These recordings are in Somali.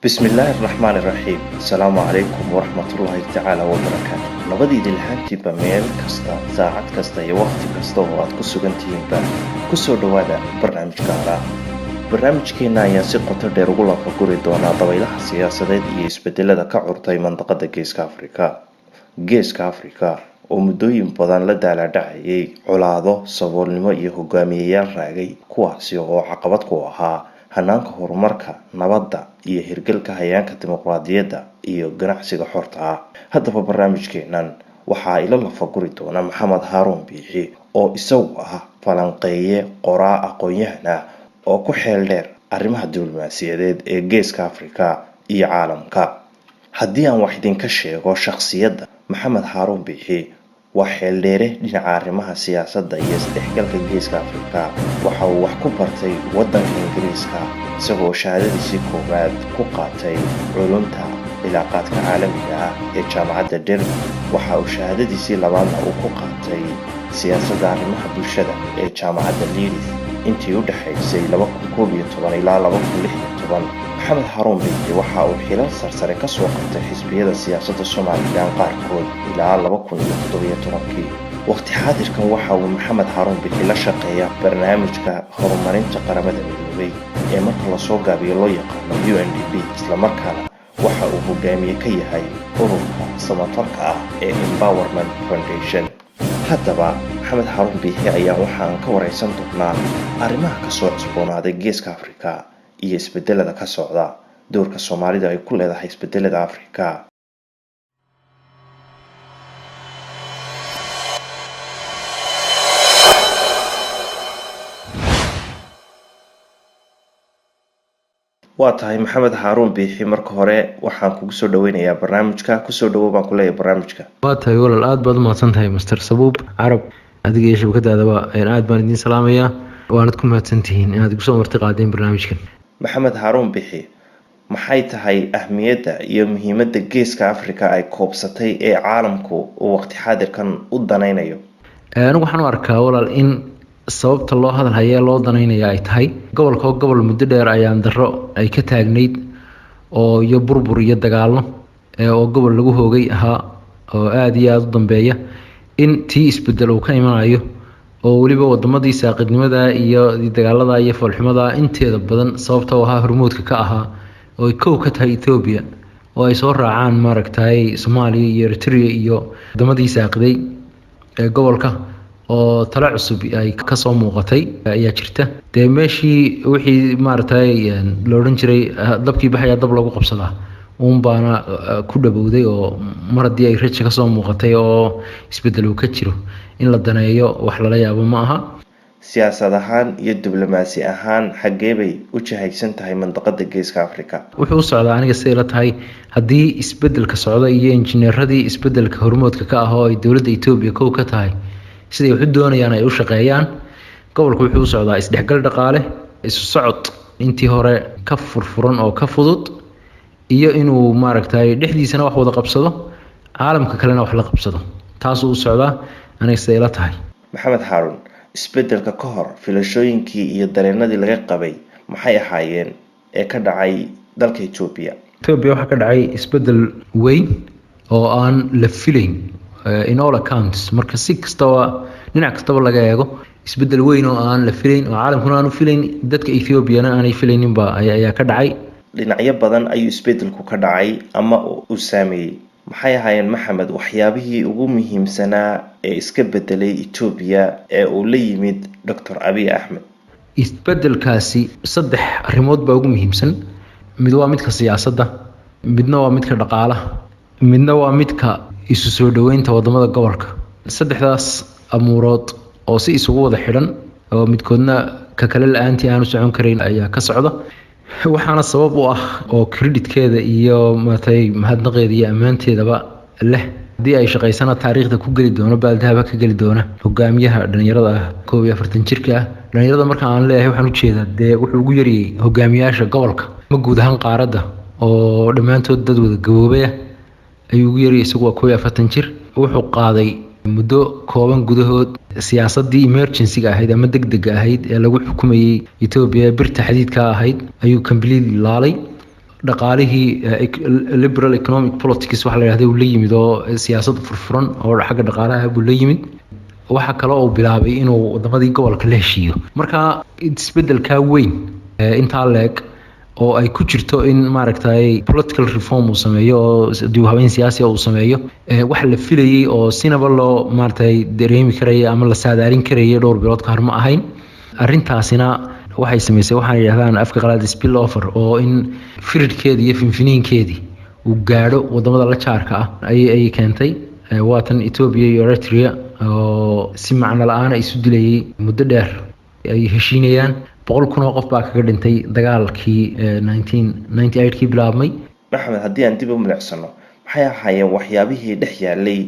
بسم الله الرحمن الرحيم السلام عليكم ورحمة الله تعالى وبركاته نبدي للهانتي بميل كستا ساعات كستا يوقت كستا وقت كسو جنتين با كسو دوادا برنامج كارا برنامج كينا ياسي قطر ديرغولا فقوري دونا طويلها سياسة يسبدل دا كعورتاي منطقة جيسك أفريكا ومدوين بدان لدالا دعيي علاضو صبورنمو يهوغامييال راغي كواسي oo caqabad ku ahaa hanaanka horumarka nabadda iyo hirgalka hayaanka dimuqraadiyadda iyo ganacsiga xorta ah haddaba barnaamijkeenan waxaa ila la faguri doona Maxamed Haruun Biixi oo isagu ah falanqeeye qoraa aqoon-yahan ah oo ku xeel dheer arrimaha diblomaasiyadeed ee Geeska Afrika iyo caalamka haddii aan wax idinka sheego shakhsiyadda Maxamed Haruun Biixi waa xeel dheere dhinaca arrimaha siyaasadda iyo isdhexgalka Geeska Afrika waxa uu wax ku bartay waddanka Ingiriiska isagoo shahaadadiisii koowaad ku qaatay culumta cilaaqaadka caalamiga ah ee jaamacadda Derby waxa uu shahaadadiisii labaadna uu ku qaatay siyaasadda arrimaha bulshada ee jaamacadda Leeds intii u dhaxaysay 2011 ilaa 2016 Maxamed Haruun Biixi waxa uu xilal sarsare ka soo qabtay xisbiyada siyaasadda Soomaaliya qaarkood ilaa 2017 waqti xaadirkan waxa uu Maxamed Haruun Biixi la shaqeeyaa barnaamijka horumarinta qaramada midoobay ee marka la soo gaabiyo loo yaqaan UNDP isla markaana waxa uu hogaamiye ka yahay ururka samafalka ah ee Empowerment Foundation haddaba Maxamed Haruun Biixi ayaa waxaan ka wareysan doonaa arrimaha ka soo cusboonaaday Geeska Afrika iyo isbedelada ka socda doorka Soomaalida ay ku leedahay isbedelada Afrika waa tahay Maxamed Haruun Biixi marka hore waxaan kugu soo dhaweynayaa barnaamijka ku soo dhawow baan ku leeyahay barnaamijka waa tahay walaal aad baad u mahadsantahay Mr. Sabuub Carab adiga iyo shabakadaadaba aad baan idin salaamayaa waanad ku mahadsantihiin inaad igu soo marti qaadeen barnaamijkan Maxamed Haruun Biixi maxay tahay ahmiyadda iyo muhiimadda Geeska Afrika ay koobsatay ee caalamku oo waqti xaadirkan u danaynayo anigu waxaan u arkaa walaal in sababta loo hadalhayo loo danaynayo ay tahay gobol muddo dheer ayaan daro ay ka taagnayd oo iyo burbur iyo dagaalno oo gobol lagu hoogay ahaa oo aad iyo aad u dambeeya in tii isbedel uu ka imanayo oo waliba wadamadii saaqidnimada iyo dagaalada iyo falxumada inteeda badan sababta oo ahaa hormoodka ka ahaa oo kow ka tahay Ethiopia oo ay soo raacaan maaragtay Soomaaliya iyo Eritrea iyo wadamadii saaqiday ee gobolka oo tala cusub ay ka soo muuqatay ayaa jirta meeshii wixii maaragtay la oran jiray dabkii baxaya dab lagu qabsadaa baana ku dhawowday oo mar haddii ay rajo ka soo muuqatay oo isbedel uu ka jiro in la daneeyo wax lala yaabo ma aha siyaasad ahaan iyo diblomaasi ahaan xagee bay u jahaysan tahay mandaqada Geeska Afrika wuxuu socdaa aniga si la tahay haddii isbedelka socda iyo injineeradii isbedelka hormoodka ka ah oo ay dawladda Ethiopia kow ka tahay sidii wax u doonayaan ay u shaqeeyaan gobolku wuxuu socdaa isdhexgal dhaqaale isu socod intii hore ka furfuran oo ka fudud iyo inuu maaragtay dhexdiisana wax wada qabsado caalamka kalena wax la qabsado taas uu socdaa aniga si la tahay Maxamed Haruun isbedelka ka hor filashooyinkii iyo dareenadii laga qabay maxay ahaayeen ee ka dhacay dalka Ethiopia waxa ka dhacay isbedel weyn oo aan la filayn in all accounts marka si kastaba dhinac kastaba laga eego isbedel weyn oo aan la filayn oo caalamkuna aanu filayn dadka Ethiopia-na aanay filaynin ba ayaa ka dhacay dhinacyo badan ayuu isbedelku ka dhacay ama uu saameeyay maxay ahaayeen Maxamed waxyaabihii ugu muhiimsanaa ee iska bedelay Ethiopia ee uu la yimid Dr. Abiy Ahmed isbedelkaasi saddex arrimood baa ugu muhiimsan mid waa midka siyaasadda midna waa midka dhaqaalaha midna waa midka isu soo dhaweynta wadamada gobolka saddexdaas amuurood oo si isugu wada xidhan oo midkoodna ka kale la'aantii aanu socon kareyn ayaa ka socda waxaana sabab u ah oo creditkeeda iyo mahadnaqeeda iyo ammaanteedaba leh haddii ay shaqaysana taariikhda ku geli doono baaldahaba ka geli doona hogaamiyaha dhalinyarada ah 41 jirka ah dhalinyarada marka aan leeyahay waxaan u jeedaa wuxuu ugu yariyay hogaamiyaasha gobolka ma guud ahaan qaaradda oo dhammaantood dad wada gaboobay ayuu ugu yariyay isagu 41 jir wuxuu qaaday muddo kooban gudahood siyaasadii emergency-ga ahayd ama degdega ahayd ee lagu xukumayay Ethiopia birta xadiidka ahayd ayuu completely laalay dhaqaalihii liberal economic politics waxa la yidhahda uu la yimid oo siyaasad furfuran oo xagga dhaqaalaha buu la yimid. waxaa kaloo uu bilaabay inuu wadamadii gobolka la heshiiyo. marka isbedelkaa weyn intaa leeg oo ay ku jirto in maaragtay political reform uu sameeyo oo dib u habeyn siyaasi uu sameeyo wax la filayay oo sinaba loo maaragtay dareemi karayay ama la saadaalin karayay dhowr bilood ka hor ma ahayn. arrintaasina waxay samaysay waxaan yidhahdaan afka qalaad spill over oo in firidkeedii iyo finfiniinkeedii uu gaadho wadamada la jaarka ah ayay keentay. waatan Ethiopia iyo Eritrea oo si macno la-aan isu dilayay muddo dheer ay heshiinayaan. 100,000 oo qof baa kaga dhintay dagaalkii 1998kii bilaabmay. maxamed, haddii aan dib u milicsano, maxay ahaayeen waxyaabihii dhex yaalay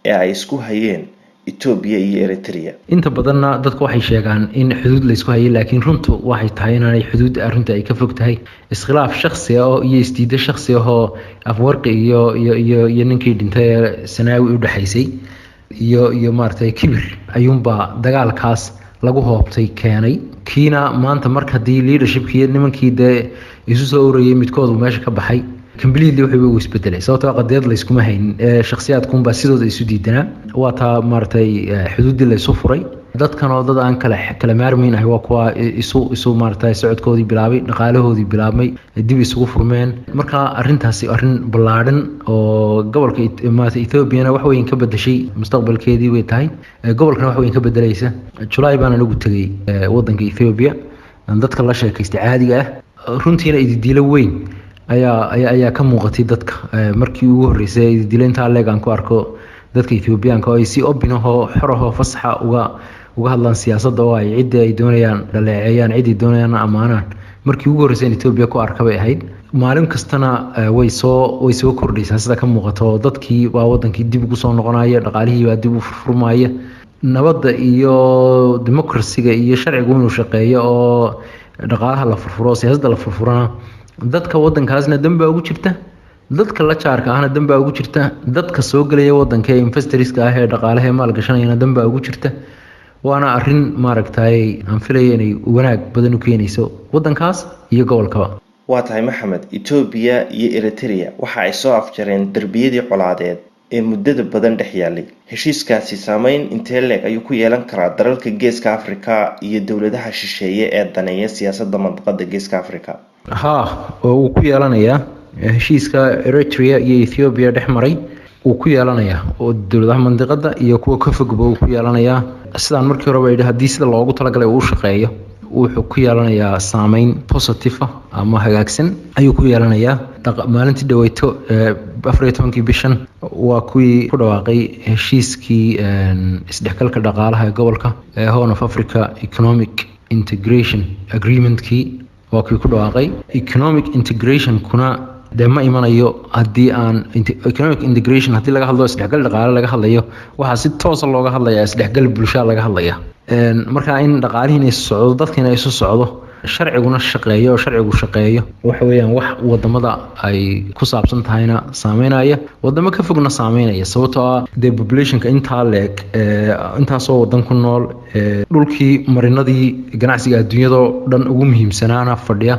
ee ay isku hayeen Ethiopia iyo Eritrea? inta badanna dadku waxay sheegaan in xuduud la isku hayay, laakiin runtu waxay tahay inaanay xuduud arrinta ay ka fog tahay. iskhilaaf shakhsi ah oo iyo isdiido shakhsi ah oo Afwerqi iyo ninkii dhintay Sanaawi u dhaxaysay iyo maartay kibir ayuunbaa dagaalkaas lagu hoobtay keenay. kiina maanta marka hadii leadershipkii nimankii isu soo urayay midkood uu meesha ka baxay completely wuxuu u isbedelay sababtoo qadiyad la iskuma hayn shakhsiyaadkun baa sidooda isu diidanaa. waa taa maartay xuduudii la isu furay. dadkan oo dad aan kala maarmayn ah waa kuwa isu maartay socodkoodii bilaabay, dhaqaalahoodii bilaabmay, dib isugu furmeen. marka arrintaasi arrin ballaaran oo gobolka maanta Ethiopia wax weyn ka bedeshay mustaqbalkeedii way tahay. gobolkana wax weyn ka bedelaysa. July baan anagu tagay wadanka Ethiopia, dadka la sheekaystay caadiga ah runtiina ididiilo weyn ayaa ka muuqatay dadka. markii ugu horeysay ididiilo inta leeg aan ku arko dadka Ethiopiaanka oo ay si open ah xor ah fasaxa uga hadlaan siyaasadda oo ay cid ay doonayaan dhaleeceeyaan, cid ay doonayaan amaanaan. markii ugu horeysay Ethiopia ku arkay ahayd. maalin kastana way soo kordhaysaa sida ka muuqato. dadkii waa wadankii dib ugu soo noqonaya, dhaqaalihii baa dib u furmaya. nabadda iyo democracy-ga iyo sharcigu inuu shaqeeyo oo dhaqaalaha la furfuro, siyaasadda la furfurana dadka wadankaasna dambaa ugu jirta, dadka la jaarka ahna dambaa ugu jirta, dadka soo galaya wadanka ee investorska ah ee dhaqaalaha maal gashanayana dambaa ugu jirta. waana arrin maaragtay aan filayo inay wanaag badan u keenayso wadankaas iyo gobolkaba. waa tahay Maxamed, Ethiopia iyo Eritrea waxa ay soo afjareen darbiyadii colaadeed ee muddada badan dhex yaalay. heshiiskaasi saameyn intee leeg ayuu ku yeelan karaa dalalka Geeska Afrika iyo dowladaha shisheeye ee daneeya siyaasadda manطقada Geeska Afrika? uu ku yeelanayaa heshiiska Eritrea iyo Ethiopia dhex maray uu ku yeelanayaa oo dowladaha manطقada iyo kuwa ka fogba uu ku yeelanayaa. sidaan markii hore bay haddii sida loogu talagalay uu shaqeeyo wuxuu ku yeelanayaa saameyn positive ah ama hagaagsan ayuu ku yeelanayaa. maalintii dhaweyto 14 bishan waa kuwii ku dhawaaqay heshiiskii isdhexgalka dhaqaalaha ee gobolka Horn of Africa Economic Integration Agreement-kii waa kuwii ku dhawaaqay. economic integration kuna ma imanayo haddii aan economic integration haddii laga hadlo isdhexgal dhaqaale laga hadlayo waxaa si toos ah looga hadlayaa isdhexgal bulshada laga hadlaya. marka in dhaqaalihiina isu socdo, dadkiina isu socdo, sharciguna shaqeeyo oo sharcigu shaqeeyo waxa weeyaan wax wadamada ay ku saabsan tahayna saameynaya, wadamo ka fogna saameynaya. sababtoo ah populationka intaa leeg intaasoo wadan ku nool dhulkii marinadii ganacsiga adduunyada dhan ugu muhiimsanaana fadhiya,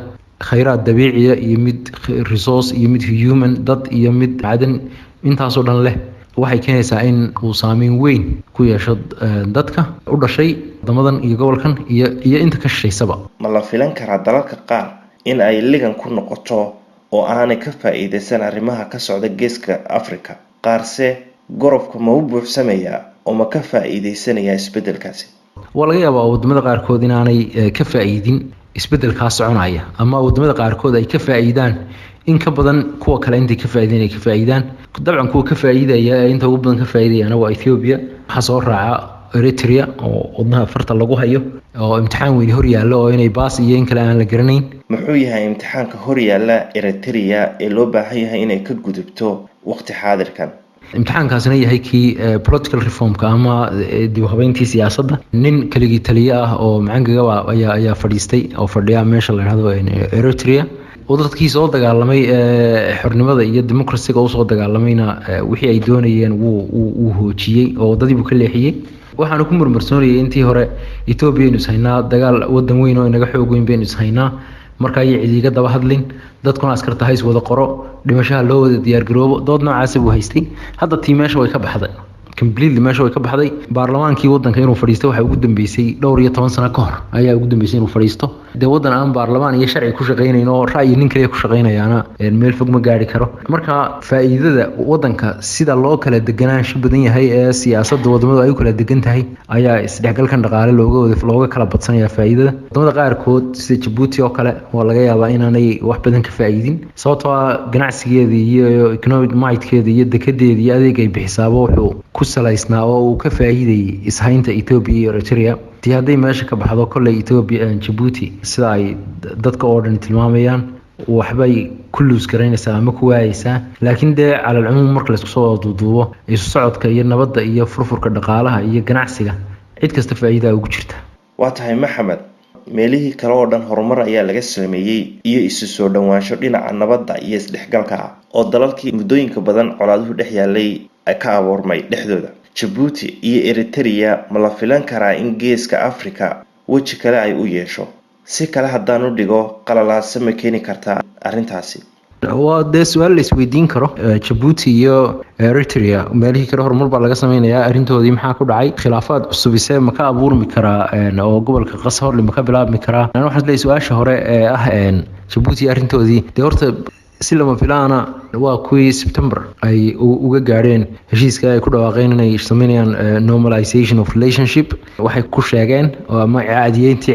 khayraad dabiiciya iyo mid resource iyo mid human dad iyo mid macdan intaasoo dhan leh. waxay keenaysaa in uu saameyn weyn ku yeesho dadka u dhashay wadamadan iyo gobolkan iyo inta ka shisheysaba. ma la filan karaa dalalka qaar in ay ligan ku noqoto oo aanay ka faa'iideysan arrimaha ka socda Geeska Afrika? qaarse gorobka ma u buuxsamayaa oo ma ka faa'iideysanaya isbedelkaasi? waa laga yaabaa wadamada qaarkood inaanay ka faa'iidin isbedelkaas soconaya, ama wadamada qaarkood ay ka faa'iidaan in ka badan kuwa kale intay ka faa'iideen ay ka faa'iidaan. dabcan kuwa ka faa'iidaya inta ugu badan ka faa'iidayana waa Ethiopia. waxaa soo raaca Eritrea oo wadnaha farta lagu hayo oo imtixaan weyn hor yaalla oo inay baas iyo in kale aan la garanayn. muxuu yahay imtixaanka hor yaalla Eritrea ee loo baahan yahay inay ka gudubto waqti xaadirkan? imtixaankaasna yahay kii political reformka ama dib u habeyntii siyaasadda. nin kaligii taliye ah oo macangaga ayaa fadhiistay oo fadhiya meesha la yiraahdo Eritrea oo dadkii soo dagaalamay xornimada iyo democracy-ga soo dagaalamayna wixii ay doonayeen wuu hoojiyay oo wadadii buu ka leexiyay. waxaanu ku murmursoonayay intii hore Ethiopia inuu haynaa dagaal wadan weyn oo inaga xoog weyn been is haynaa. marka ay ciidiga daba hadlin dadkuna askarta hays wada qoro dhimashaha loo wada diyaar garoobo dood noocaas buu haystay hadda tii meesha way ka baxday completely meesha way ka baxday baarlamaankii wadanka inuu fadhiisto waxa ugu dambeysay dhowr iyo 10 sano ka hor ayaa ugu dambeysay inuu fadhiisto wadan aan baarlamaan iyo sharci ku shaqeynaynin oo ra'yi nin kale ku shaqeynayana meel fog ma gaari karo marka faa'iidada wadanka sida loo kala deganaansho badan yahay ee siyaasadda wadamada ay u kala degan tahay ayaa isdhexgalkan dhaqaale looga kala badsanaya faa'iidada wadamada qaarkood sida Djibouti oo kale oo laga yaabaa inaanay wax badan ka faa'iidin sababtoo ah ganacsigeeda iyo economic might-keeda iyo dekedeeda iyo adeeg ay bixisaabo wuxuu ku salaysnaa oo uu ka faa'iiday ishaynta Ethiopia iyo Eritrea tii hadday meesha ka baxdo kolley Ethiopia and Djibouti sida ay dadka oo dhan tilmaamayaan waxbay ku luus garaynaysaa ama ku waayaysaa laakiin dee calal cumuum marka la isku soo duuduubo isu socodka iyo nabadda iyo furfurka dhaqaalaha iyo ganacsiga cid kasta faa'iido ugu jirta waa tahay Maxamed meelihii kale oo dhan horumar ayaa laga sameeyay iyo isu soo dhawaansho dhinaca nabadda iyo isdhexgalka oo dalalkii muddooyinka badan colaaduhu dhex yaalay ay ka abuurmay dhexdooda Djibouti iyo Eritrea ma la filan karaa in geeska Afrika waji kale ay u yeesho si kale haddaan u dhigo qalalaase ma keeni kartaa arrintaasi waa dee su'aal la isweydiin karo Djibouti iyo Eritrea meelihii kale horumar baa laga sameynayaa arrintoodii maxaa ku dhacay khilaafaad cusub isee ma ka abuurmi karaa oo gobolka Qasr ma ka bilaabmi karaa waxaan leeyahay su'aasha hore ee ah Djibouti arrintoodii dee horta si lama filaana waa kuwii September ay uga gaareen heshiiska ay ku dhawaaqeen inay sameeyaan normalization of relationship waxay ku sheegeen ama caadiyeynta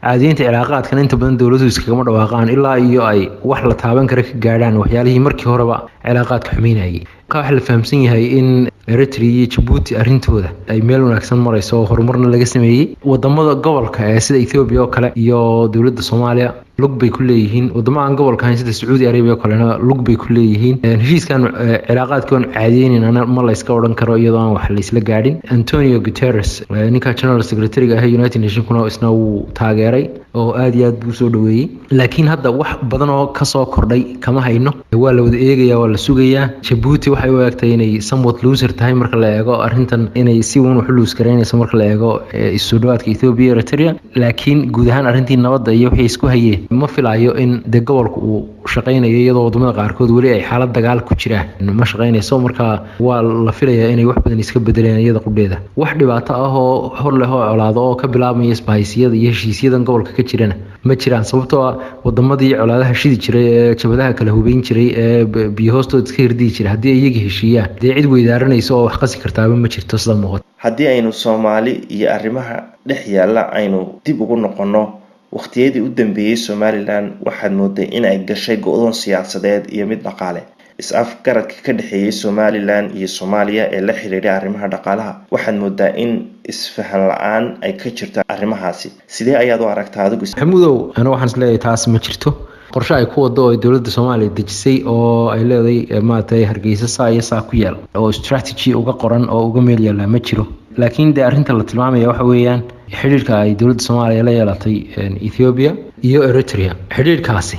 cilaaqaadka inta badan dawladdu iskaga dhawaaqaan ilaa iyo ay wax la taaban kara ka gaaraan waxyaalihii markii horeba cilaaqaadka xumeynayay waxa la fahamsan yahay in Eritrea iyo Djibouti arrintooda ay meel wanaagsan marayso horumarna laga sameeyay wadamada gobolka ee sida Ethiopia oo kale iyo dawladda Soomaaliya lug bay ku leeyihiin wadamada gobolka sida Saudi Arabia oo kalena lug bay ku leeyihiin heshiiskan cilaaqaadkan caadiyeynina ma la iska oran karo iyadoo aan wax la isla gaadhin Antonio Guterres ninka General Secretary ah United Nations kuna isna uu taageeray oo aad iyo aad buu soo dhaweeyay laakiin hadda wax badan oo ka soo kordhay kama hayno waa la wada eegayaa waa la sugayaa Djibouti waxay u egtay inay somewhat loser tahay marka la eego arrintan inay si weyn u xuluus gareynayso marka la eego isu dhawaadka Ethiopia iyo Eritrea laakiin guud ahaan arrintii nabadda iyo wixii isku hayeen ma filayo in de gobolku uu shaqeynayo iyadoo wadamada qaarkood wali ay xaalad dagaal ku jiraan ma shaqeynayso marka waa la filayaa inay wax badan iska bedelaan iyada qudheeda wax dhibaato ah oo hor leh oo colaado oo ka bilaabmaya isbahaysiyada iyo heshiisyada gobolka ka jirana ma jiraan sababtoo ah wadamadii colaadaha shidi jiray ee jabadaha kala hubeyn jiray ee biyo hoostooda iska hirdii jiray haddii iyaga heshiiyaan dee cid weydaaranayso oo wax qasi kartaaba ma jirto sida muuqata haddii aynu Soomaali iyo arrimaha dhex yaala aynu dib ugu noqono waqtiyadii u dambeeyay Somaliland waxaad mooday in ay gashay go'doon siyaasadeed iyo mid dhaqaale is-afgaradka ka dhaxeeyay Somaliland iyo Soomaaliya ee la xiriiray arrimaha dhaqaalaha waxaad moodaa in isfahan la'aan ay ka jirto arrimahaasi sidee ayaad u aragtaa adigu Maxamudow ana waxaan isleeyahay taas ma jirto qorshe ay ku wado oo dawladda Soomaaliya dejisay oo ay leedahay maatay Hargeysa saa ku yaal oo strategy uga qoran oo uga meel yaala ma jiro laakiin de arrinta la tilmaamayo waxa weeyaan xiriirka ay dawladda Soomaaliya la yeelatay Ethiopia iyo Eritrea xiriirkaasi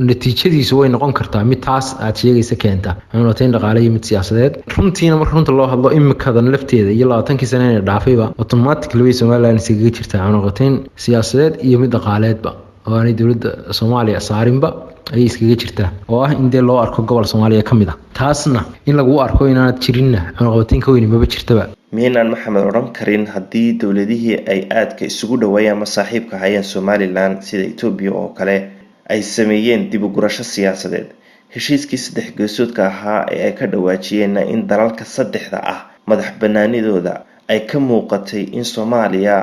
natiijadiisu way noqon kartaa mid taas aad sheegaysa keenta cunaqabateyn dhaqaale iyo mid siyaasadeed runtiina marka runta loo hadlo imikadan lafteeda iyo 20 sano ee dhaafayba automatically Somaliland iskaga jirta cunaqabateyn siyaasadeed iyo mid dhaqaaleedba oo aanay dawladda Soomaaliya saarinba ay iskaga jirtaa oo ah in loo arko gobol Soomaaliya kamid ah taasna in lagu arko inaad jirinna cunaqabateyn ka weyn ma jirtaba meenan Maxamed oran karin haddii dawladihii ay aadka isugu dhaweeyaan saaxiibka hayeen Somaliland sida Ethiopia oo kale ay sameeyeen dib u gurasho siyaasadeed heshiiskii saddex geesoodka ahaa ee ay ka dhawaajiyeen in dalalka saddexda ah madax banaanidooda ay ka muuqatay in Soomaaliya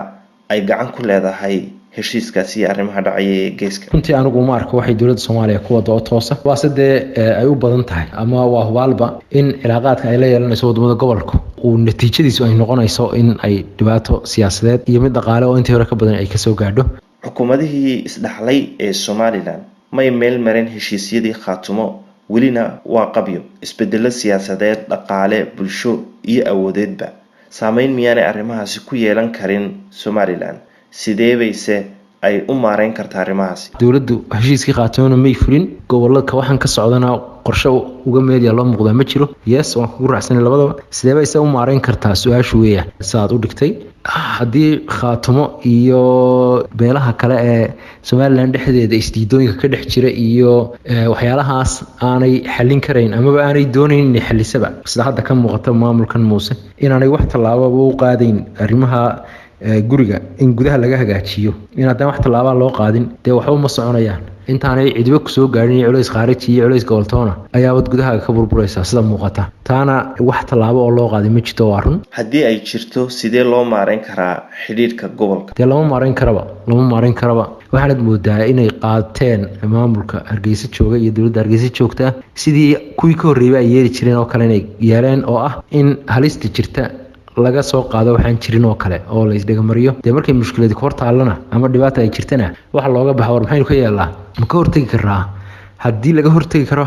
ay gacan ku leedahay heshiiskaasi arrimaha dhacay ee geeska runtii anigu ma arko waxay dawladda Soomaaliya ku wado toosa waa sidee ay u badan tahay ama waa hubaalba in cilaaqaadka ay la yeelanayso wadamada gobolka uu natiijadiisu ay noqonayso in ay dhibaato siyaasadeed iyo mid dhaqaale oo intii hore ka badan ay ka soo gaadho xukuumadihii isdhaxlay ee Somaliland may meel mareen heshiisyadii Khaatumo welina waa qabyo isbedelo siyaasadeed dhaqaale bulsho iyo awoodeedba saameyn miyaanay arrimahaasi ku yeelan karin Somaliland sidee bayse ay u maareyn kartaa arrimahaasi? dowladdu heshiiskii qaatona may fulin gobolka waxaan ka socdana qorshe uga meelya loo muuqdaa ma jiro. yes waan kugu raacsanay labadaba. sidee bay u maareyn kartaa su-aashu weeyaan saad u dhigtay. haddii khaatumo iyo beelaha kale ee somalilan dhexdeeda isdiidooyinka ka dhex jira iyo waxyaalahaas aanay xallin karayn amaba aanay doonayn inay xallisaba sida hadda ka muuqata maamulkan muuse inaanay wax tallaababa u qaadayn arrimaha guriga in gudaha laga hagaajiyo in haddaan wax tallaabaa loo qaadin dee waxba ma soconayaan. intaanay cidibo kusoo gaadhin iyo culays khaariji iyo culays goboltoona ayaabad gudaha ka burburaysaa sida muuqata. taana wax tallaabo oo loo qaaday ma jirto waa run. haddii ay jirto sidee loo maareyn karaa xidhiidhka gobolka? dee lama maareyn karaba waxaanad moodaa inay qaateen maamulka hargeysa jooga iyo dowladda hargeysa joogta sidii kuwii ka horreeyay ay yeeli jireen oo kale inay yeeleen oo ah in halista jirta laga soo qaado waxaan jirin oo kale oo la isdhigamariyo. dee markay mushkiladi hor taallana ama dhibaata ay jirtana waxa looga baxa war maxaynu ka yeelnaa ma ka hortegi karnaa. haddii laga hortegi karo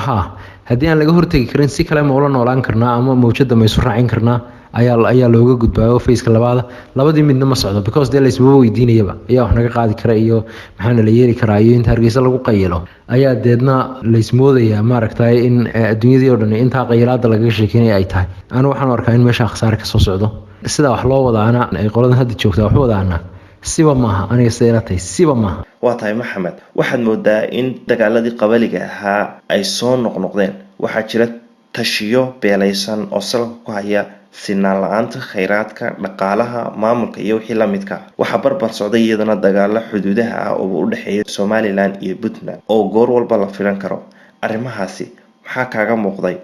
haddii aan laga hortegi karin si kale ma ula noolaan karnaa ama mawjada ma isu raacin karnaa ayaa looga gudbaa oo faceka labadii midna ma socdo because dee laysbaba weydiinayaba ayaa wax naga qaadi kara iyo maxaana la yeeli karaa iyo inta hargeysa lagu qayilo ayaa deedna laysmoodayaa maaragtay in adduunyadii oo dhan intaa qayilaada lagaga sheekeynaya ay tahay. anigu waxaan arkaa in meesha khasaare kasoo socdo sida wax loo wadaana ay qoladan hadda joogtaa wax wadaana siba maaha aniga sida ila tahay siba maaha. waa tahay maxamed waxaad moodaa in dagaaladii qabaliga ahaa ay soo noqnoqdeen. waxaa jira tashiyo beelaysan oo salka ku haya sinaan la-aanta khayraadka dhaqaalaha maamulka iyo wixii la midka. waxaa barbar socday iyadana dagaalo xuduudaha ah oo u dhexeeya somalilan iyo puntland oo goor walba la filan karo. arrimahaasi maxaa kaaga muuqday?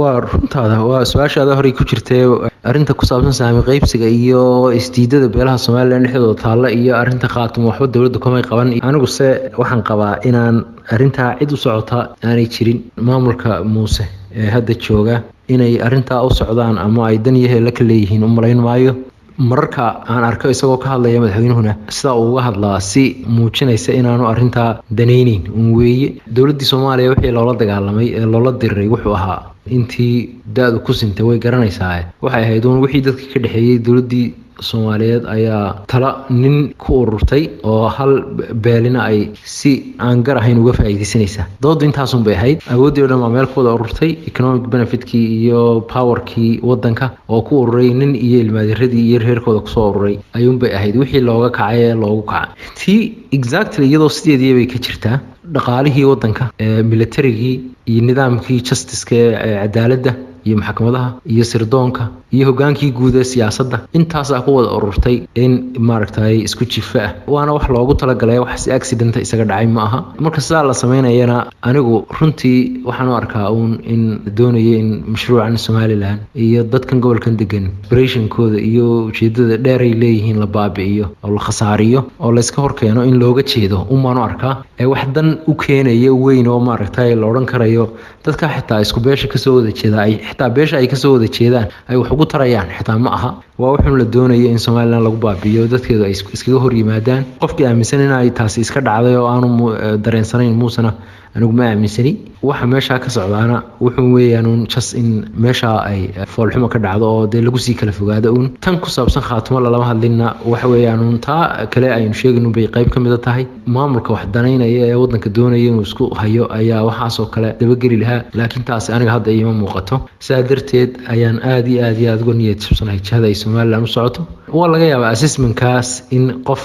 waa runtaada waa su-aashaada horey ku jirtay arrinta ku saabsan saami qaybsiga iyo isdiidada beelaha somalilan dhexdooda taalla iyo arrinta khaatumo waxba dowladda kamay qaban. aniguse waxaan qabaa inaan arrintaa cid u socota aanay jirin. maamulka muuse ee hadda jooga inay arrintaa u socdaan ama ay dan iyo heella ka leeyihiin u malayn maayo. mararka aan arko isagoo ka hadlaya madaxweynuhuna sidaa uu uga hadlaa si muujinaysa inaanu arrintaa danayneyn un weeye. dowladdii soomaaliya wixii loola dagaalamay ee loola diriray wuxuu ahaa intii da-du ku sintay way garanaysaa waxay ahayd uun wixii dadka ka dhexeeyey dowladdii soomaaliyeed ayaa tala nin ku ururtay oo hal beelina ay si aan gar ahayn uga faa'iidaysanaysaa. doodu intaasun bay ahayd. awooddii o dhan baa meel ku wada ururtay economic benefitkii iyo powerkii wadanka oo ku ururay nin iyo ilmaadiradii iyo reerkooda kusoo ururay ayuunbay ahayd wixii looga kacay ee loogu kacay. tii exactly iyadoo sideedii bay ka jirtaa. dhaqaalihii wadanka militarigii iyo nidaamkii justiceka ee cadaaladda iyo maxkamadaha iyo sirdoonka iyo hogaankii guud ee siyaasadda intaasaa ku wada ururtay in maaragtay isku jifa ah waana wax loogu talagalay wax si accident isaga dhacay ma aha. marka sidaa la sameynayana anigu runtii waxaan u arkaa uun in doonayo in mashruucan somalilan iyo dadkan gobolkan degan operationkooda iyo ujeedada dheer ay leeyihiin la baabi'iyo oo la khasaariyo oo layska horkeeno in looga jeedo umaan u arkaa ee wax dan u keenaya weyn oo maaragtay la odhan karayo dadka xitaa isku beesha kasoo wada jeeda ay xitaa beesha ay kasoo wada jeedaan ay wax ugu tarayaan xitaa ma aha. waa wuxuun la doonayo in somalilan lagu baabi'iyo dadkeedu ay iskaga hor yimaadaan. qofkii aaminsan in ay taasi iska dhacday oo aanu dareensanayn muusena anigu ma aaminsani. waxa meeshaa ka socdaana wuxuu weeyaan uun jas in meeshaa ay foolxumo ka dhacdo oo dee lagu sii kala fogaado uun. tan ku saabsan khaatumo lalama hadlinna waxa weeyaan uun taa kale aynu sheegin bay qayb ka mida tahay. maamulka wax danaynaya ee wadanka doonaya inuu isku hayo ayaa waxaasoo kale dabageli lahaa laakiin taasi aniga hadda iima muuqato. sidaa darteed ayaan aad iyo aad uga niyad jabsanahay jihada ay somalilan u socoto. waa laga yaabaa assessmentkaas in qof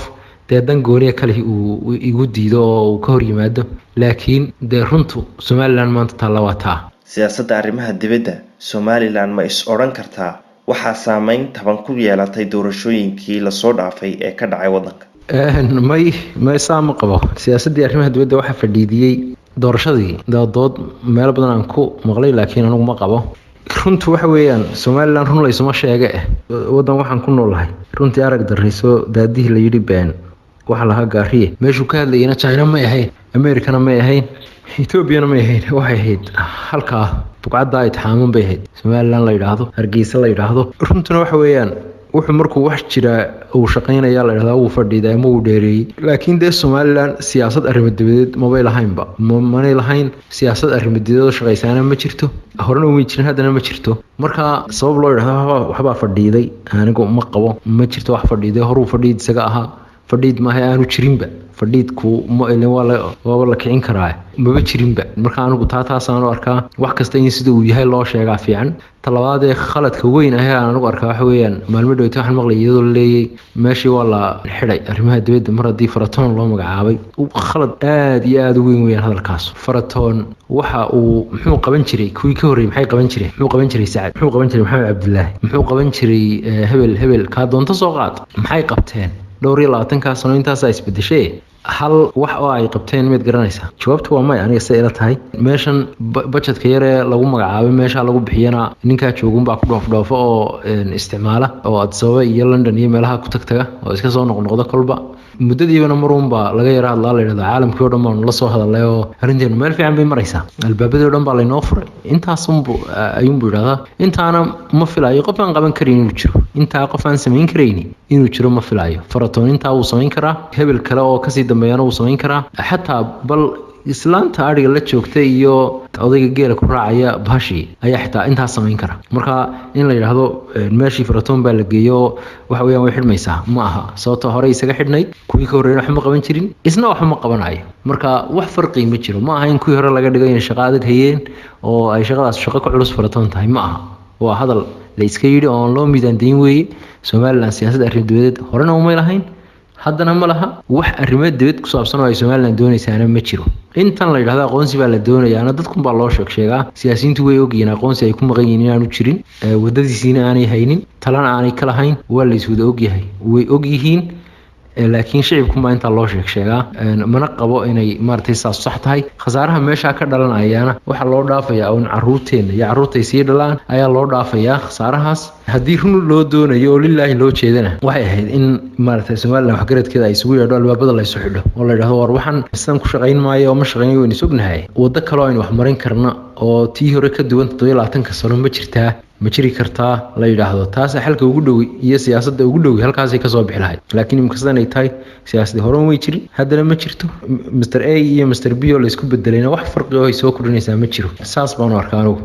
dee dan gooniya kale uu igu diido oo uu ka hor yimaado laakiin dee runtu somalilan maanta taalla waa taa. siyaasadda arrimaha dibadda somalilan ma is odhan kartaa waxaa saameyn taban ku yeelatay doorashooyinkii lasoo dhaafay ee ka dhacay wadanka? may saa ma qabo. siyaasaddii arrimaha dibadda waxaa fadhiidiyey doorashadii dood meelo badan aan ku maqlay laakiin anigu ma qabo. runtu waxa weeyaan somalilan run laysuma sheege wadan waxaan ku noolahay runtii arag darayso daadihii la yidhi been waxa lahaa gaariye meeshuu ka hadlayana china may ahayn americana may ahayn ethoobiana may ahayn waxay ahayd halkaa bugcadda itixaaman bay ahayd somalilan la yidhaahdo hargeysa la yidhaahdo. runtuna waxa weeyaan wuxuu markuu wax jira uu shaqaynaya la yidhahdaa wuu fadhiiday ama uu dheereeyey laakiin dee somalilan siyaasad arrimo dibadeed mabay lahaynba manay lahayn siyaasad arrimo dibadeed oo shaqaysaana ma jirto horena umay jirin haddana ma jirto. marka sabab loo yidhahdo waxbaa fadhiiday anigu ma qabo. ma jirto wax fadhiiday horuu fadhiid isaga ahaa fadhiid maaha aanu jirinba fadhiidku ma ilin waa la kicin karaa maba jirinba marka anigu taasaan u arkaa wax kasta in sida uu yahay loo sheegaa fiican talabaad ee khaladka weyn ah aan anigu arkaa waxa weeyaan maalmo dhaweyta waxaan maqlay iyadoo leeyay meeshii waa la xidhay arrimaha dibadda mar haddii faratoon loo magacaabay khalad aad iyo aad u weyn weeyaan hadalkaas faratoon waxa uu muxuu qaban jiray kuwii ka horreeyay maxay qaban jireen muxuu qaban jiray sacad muxuu qaban jiray maxamed cabdilaahi muxuu qaban jiray hebel kaa doonta soo qaad maxay qabteen dhowr iyo 20 sano intaasaa isbedeshay hal wax oo ay qabteen mid garanaysaa jawaabtu waa may aniga say ila tahay meeshan budgetka yar ee lagu magacaabay meesha lagu bixiyana ninka joogun baa ku dhoofdhoofo oo isticmaala oo Addis Ababa iyo London iyo meelaha ku tagtaga oo iska soo noqnoqda kolba muddadiibana marunba laga yaraa hadlaa la yidhahdo caalamkii oo dhan baan la soo hadalay oo arrinteenu meel fiican bay maraysaa albaabadii oo dhan baa laynoo furay intaasunbu ayuunbu yidhahdaa intaana ma filayo qof aan qaban karin inuu jiro intaa qof aan samayn karayni inuu jiro ma filayo faratoon intaa wuu samayn karaa hebel kale oo kasii dambeeyana wuu samayn karaa xataa bal islaanta ariga la joogta iyo odayga geela ku raacaya bahashi ayaa xitaa intaas samayn kara marka in la yiraahdo meeshii faratoon baa la geeyo waxa weeyaan way xidhmaysaa ma aha sababtoo hore isaga xidhnayd kuwii ka horreeyay wax ma qaban jirin isna wax ma qabanayo marka wax farqi ma jiro ma aha in kuwii hore laga dhigo in shaqo adag hayeen oo ay shaqadaas shaqo ka culus faratoon tahay ma aha waa hadal la iska yidhi oo loo midaandayn weeye Somaliland siyaasadda arrin dibadeed horena uma lahayn haddana ma laha wax arrimo dibad ku saabsan oo ay Somaliland doonaysaana ma jiro intan la yiraahdo aqoonsi baa la doonayaa dadku baa loo sheegaa siyaasiyiintu way ogyihiin aqoonsi ay ku maqan yihiin inaanu jirin wadadiisina aanay haynin talana aanay kala hayn waa la iswada ogyahay way ogyihiin laakiin shacabku ma inta loo sheegaa mana qabo inay maartay saas sax tahay khasaaraha meesha ka dhalanayana waxa loo dhaafayaa oo caruurteena iyo caruurtay sii dhalaan ayaa loo dhaafayaa khasaarahaas haddii run loo doonayo oo lillaahi loo jeedana waxay ahayd in maartay Soomaaliland wax garadkeeda ay isugu yeedho albaabada la isu xidho oo la yiraahdo war waxaan sidan ku shaqayn maayo oo ma shaqaynayo in sugnahay wada kale oo in wax marin karna oo tii hore ka duwan 27 sano ma jirtaa ma jiri kartaa la yiraahdo taas xalka ugu dhow iyo siyaasadda ugu dhow halkaas ay ka soo bixi lahayd laakiin imkasan ay tahay siyaasadda hore way jirin haddana ma jirto Mr A iyo Mr B oo la isku bedelayna wax farqi oo ay soo kordhinaysaa ma jiro saas baan u arkaa anigu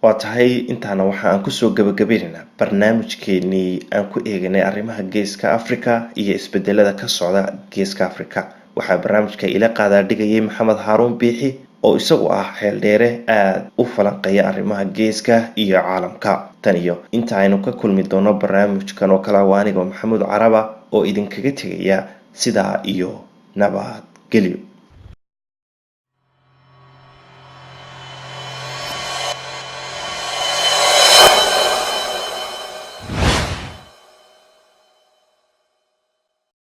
waa tahay intaana waxa aan kusoo gabagabeynaa barnaamijkeenii aan ku eeganay arrimaha geeska Afrika iyo isbedelada ka socda geeska Afrika waxaa barnaamijka ila qaadaa dhigayay Maxamed Haruun Biixi oo isagu ah xeel dheere aad u falanqeeya arrimaha geeska iyo caalamka tan iyo inta aynu ka kulmi doono barnaamijkan oo kala waaniga Maxamed Caraba oo idinkaga tagaya sidaa iyo nabad gelyo